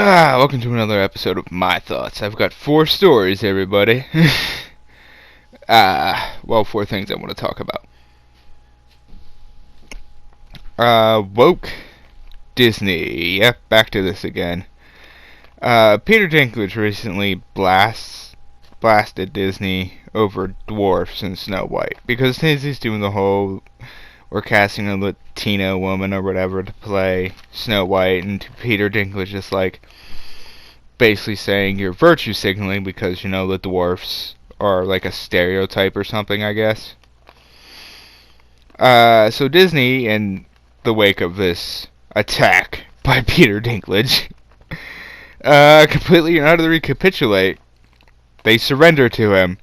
Welcome to another episode of My Thoughts. I've got 4 stories, everybody. Well, 4 things I want to talk about. Woke Disney. Yep, back to this again. Peter Dinklage recently blasted Disney over dwarfs in Snow White because Disney's doing the whole we're casting a Latino woman or whatever to play Snow White, and Peter Dinklage is like basically saying you're virtue signaling because the dwarfs are like a stereotype or something, I guess. So Disney, in the wake of this attack by Peter Dinklage, completely and utterly recapitulate. They surrender to him.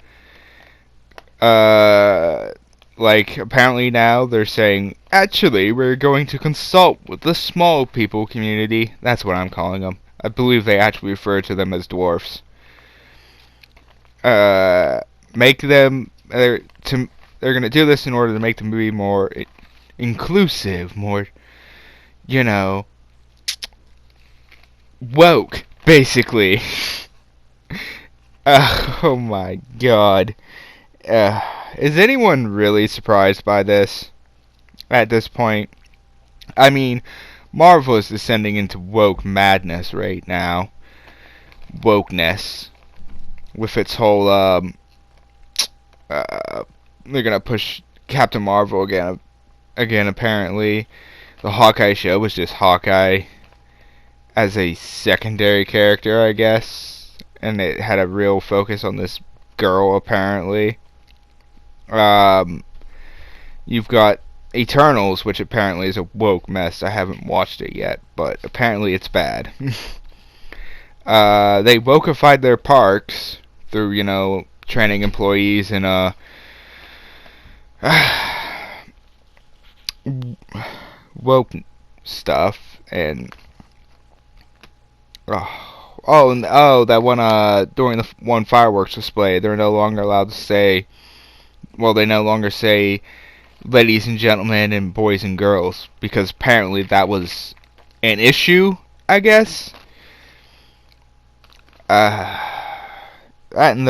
Apparently now they're saying, actually, we're going to consult with the small people community. That's what I'm calling them. I believe they actually refer to them as dwarfs. Make them, they're going to do this in order to make them be more inclusive, more, woke, basically. Oh my god. Is anyone really surprised by this at this point? I mean, Marvel is descending into woke madness right now. Wokeness. With its whole, they're gonna push Captain Marvel again, apparently. The Hawkeye show was just Hawkeye as a secondary character, I guess. And it had a real focus on this girl, apparently. You've got Eternals, which apparently is a woke mess. I haven't watched it yet, but apparently it's bad. They wokeified their parks through, training employees in woke stuff, and that one during the one fireworks display, they're no longer allowed to say. Well, they no longer say ladies and gentlemen and boys and girls because apparently that was an issue, I guess. That and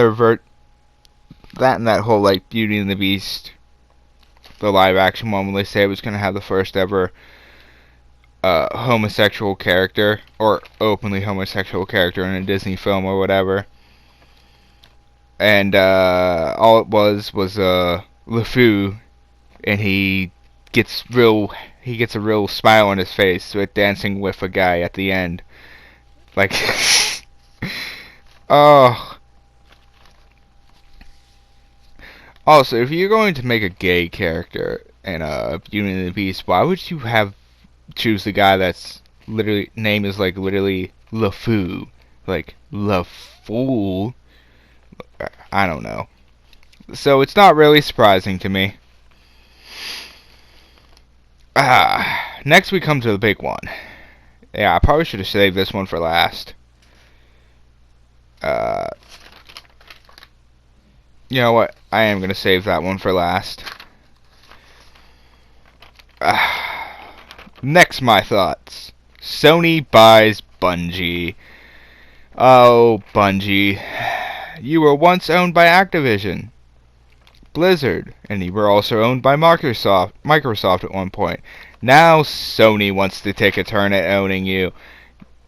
that whole like Beauty and the Beast, the live action one, when they say it was gonna have the first ever homosexual character or openly homosexual character in a Disney film or whatever. And all it was LeFou, and he gets a real smile on his face with dancing with a guy at the end. Like, oh. Also, if you're going to make a gay character in Beauty and the Beast, why would you choose the guy that's name is literally LeFou, like LeFou? I don't know. So it's not really surprising to me. Next we come to the big one. Yeah, I probably should have saved this one for last. You know what? I am going to save that one for last. Next, my thoughts. Sony Buys Bungie. Oh, Bungie. You were once owned by Activision, Blizzard, and you were also owned by Microsoft at one point. Now Sony wants to take a turn at owning you.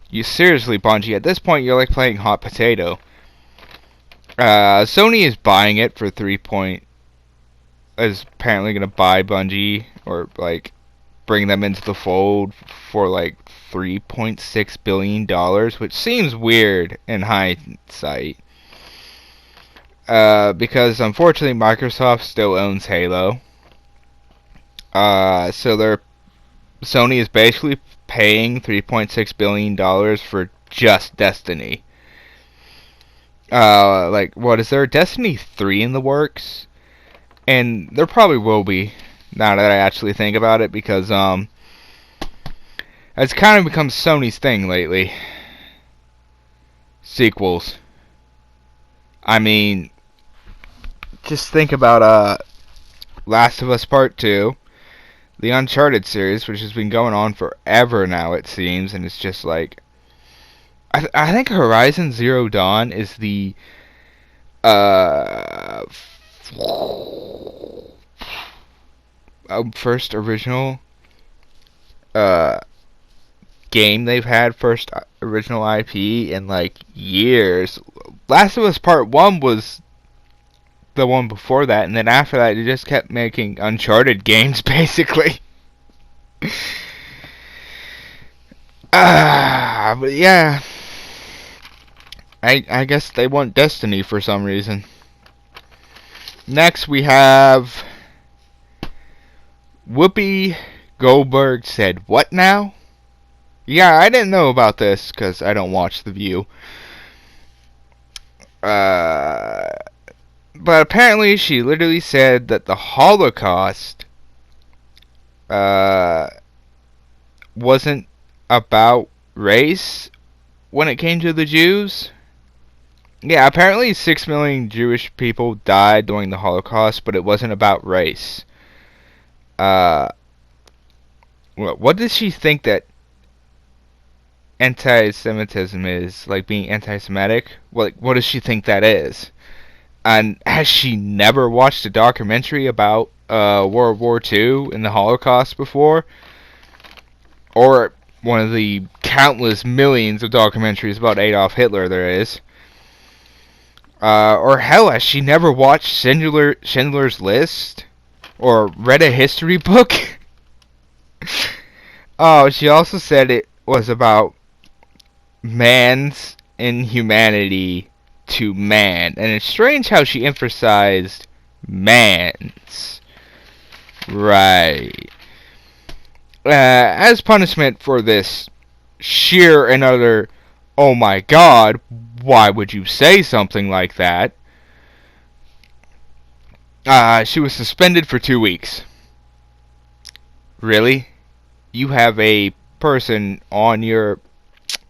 You seriously, Bungie, at this point you're like playing hot potato. Sony is buying it for is apparently gonna buy Bungie, or like bring them into the fold for like $3.6 billion, which seems weird in hindsight. Because unfortunately Microsoft still owns Halo. So Sony is basically paying $3.6 billion for just Destiny. What is there? Destiny 3 in the works? And there probably will be, now that I actually think about it, because it's kind of become Sony's thing lately. Sequels. I mean, just think about Last of Us Part 2, the Uncharted series, which has been going on forever now, it seems, and it's just like, I think Horizon Zero Dawn is the uh first original uh game they've had, first original IP in like years. Last of Us Part 1 was the one before that, and then after that they just kept making Uncharted games basically. But yeah, I guess they want Destiny for some reason. Next we have Whoopi Goldberg said, "What now?" Yeah, I didn't know about this because I don't watch The View. But apparently she literally said that the Holocaust wasn't about race when it came to the Jews. Yeah, apparently 6 million Jewish people died during the Holocaust, but it wasn't about race. What does she think that anti-Semitism is? Like being anti-Semitic? What does she think that is? And has she never watched a documentary about World War II and the Holocaust before? Or one of the countless millions of documentaries about Adolf Hitler there is? Or hell, has she never watched Schindler's List? Or read a history book? Oh, she also said it was about man's inhumanity to man. And it's strange how she emphasized man's. Right. As punishment for this sheer and utter, oh my god, why would you say something like that? She was suspended for 2 weeks. Really? You have a person on your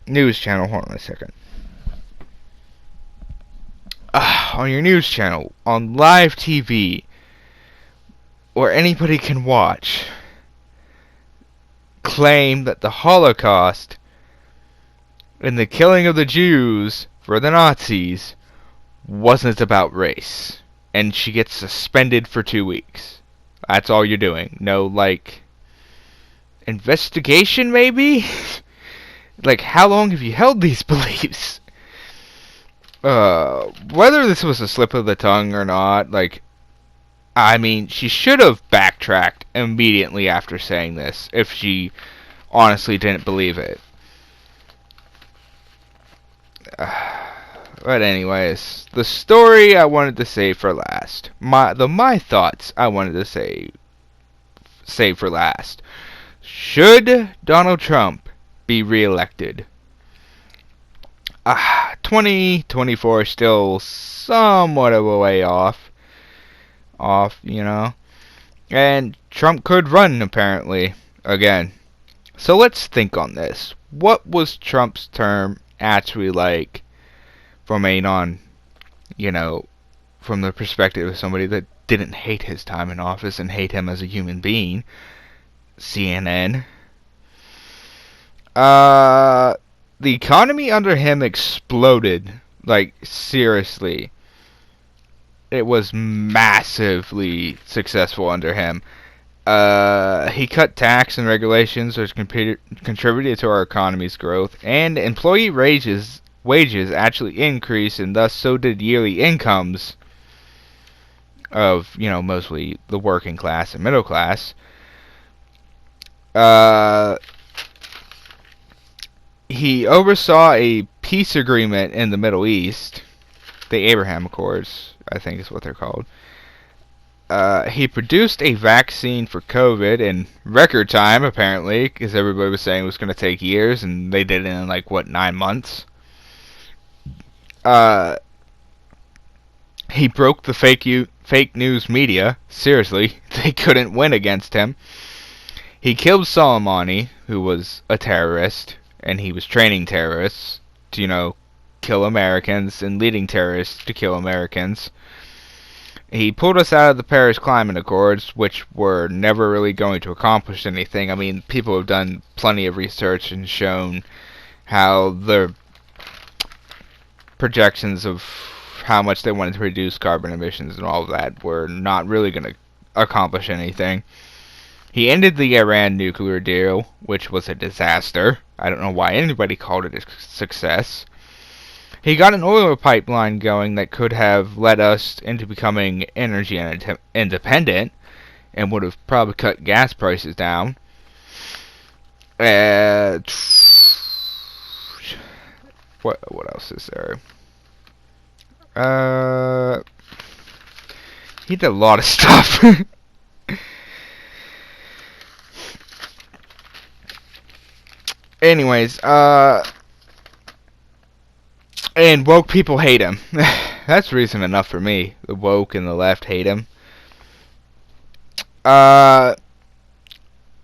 news channel, hold on a second. On your news channel, on live TV, where anybody can watch, claim that the Holocaust and the killing of the Jews for the Nazis wasn't about race. And she gets suspended for 2 weeks. That's all you're doing. No, like, investigation, maybe? Like, how long have you held these beliefs? Whether this was a slip of the tongue or not, like, I mean, she should have backtracked immediately after saying this, if she honestly didn't believe it. But anyways, the story I wanted to save for last. My thoughts I wanted to save for last. Should Donald Trump be reelected? 2024 still somewhat of a way off, you know. And Trump could run, apparently, again. So let's think on this. What was Trump's term actually like from from the perspective of somebody that didn't hate his time in office and hate him as a human being? CNN. The economy under him exploded. Like, seriously. It was massively successful under him. He cut tax and regulations, which contributed to our economy's growth, and employee wages actually increased, and thus so did yearly incomes of, mostly the working class and middle class. He oversaw a peace agreement in the Middle East, the Abraham Accords, I think is what they're called. He produced a vaccine for COVID in record time, apparently, because everybody was saying it was going to take years, and they did it in, 9 months. He broke the fake news media. Seriously, they couldn't win against him. He killed Soleimani, who was a terrorist, and he was training terrorists to, kill Americans and leading terrorists to kill Americans. He pulled us out of the Paris Climate Accords, which were never really going to accomplish anything. I mean, people have done plenty of research and shown how the projections of how much they wanted to reduce carbon emissions and all of that were not really going to accomplish anything. He ended the Iran nuclear deal, which was a disaster. I don't know why anybody called it a success. He got an oil pipeline going that could have led us into becoming energy independent and would have probably cut gas prices down. What else is there? He did a lot of stuff. Anyways, and woke people hate him. That's reason enough for me. The woke and the left hate him.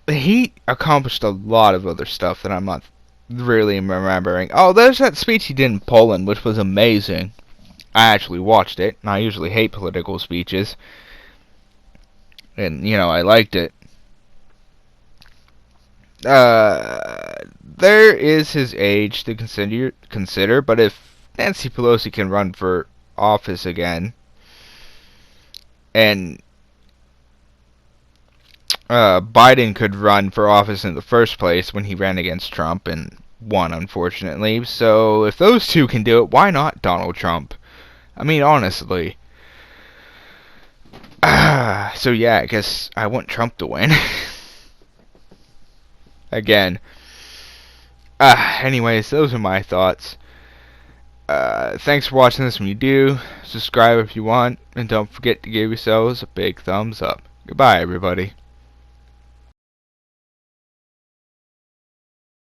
He accomplished a lot of other stuff that I'm not really remembering. Oh, there's that speech he did in Poland, which was amazing. I actually watched it, and I usually hate political speeches. And, you know, I liked it. There is his age to consider, but if Nancy Pelosi can run for office again, and Biden could run for office in the first place when he ran against Trump and won, unfortunately. So if those two can do it, why not Donald Trump? I mean, honestly. So yeah, I guess I want Trump to win. Again. Anyways, those are my thoughts. Thanks for watching this. When you do, subscribe if you want, and don't forget to give yourselves a big thumbs up. Goodbye, everybody.